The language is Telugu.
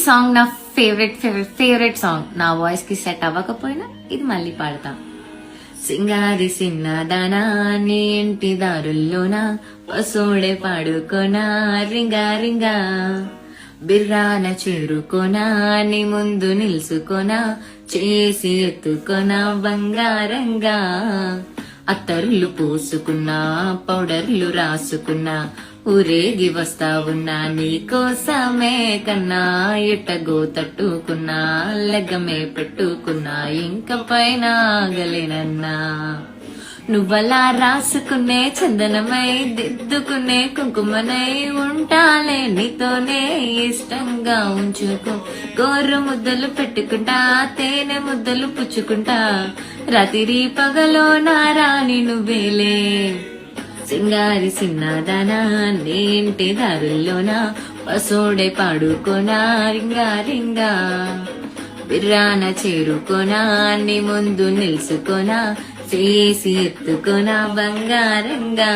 సాంగ్ నా ఫేవరెట్ సాంగ్. నా వాయిస్ కి సెట్ అవ్వకపోయినా ఇది మళ్ళీ పాడతా. సింగారి సిన్నదానా నీ ఇంటి దారుల్లోనా పసోడే పాడుకోనా రింగా రింగా బిర్రాన చేరుకోనా నీ ముందు నిల్సుకోనా చేసి ఎత్తుకోనా బంగారంగా అత్తరులు పూసుకున్నా పౌడర్లు రాసుకున్నా ఊరేగి వస్తా ఉన్నా నీకోసమే కన్నా ఎట్టగో తట్టుకున్నా లెగ్గమే పెట్టుకున్నా ఇంక పైన ఆగలేనన్నా నువ్వలా రాసుకునే చందనమై దిద్దుకునే కుంకుమనై ఉంటాలే నీతోనే ఇష్టంగా ఉంచుకో గోరు ముద్దలు పెట్టుకుంటా తేనె ముద్దలు పుచ్చుకుంటా రాత్రి పగలో నా రాణి నువ్వేలే సింగారి సిన్నదానా నేంటి దారుల్లోనా పసోడే పాడుకోనా రింగా రింగా బిర్రాన చేరుకోనా నీ ముందు నిల్సుకోనా చేసి ఎత్తుకోనా బంగారంగా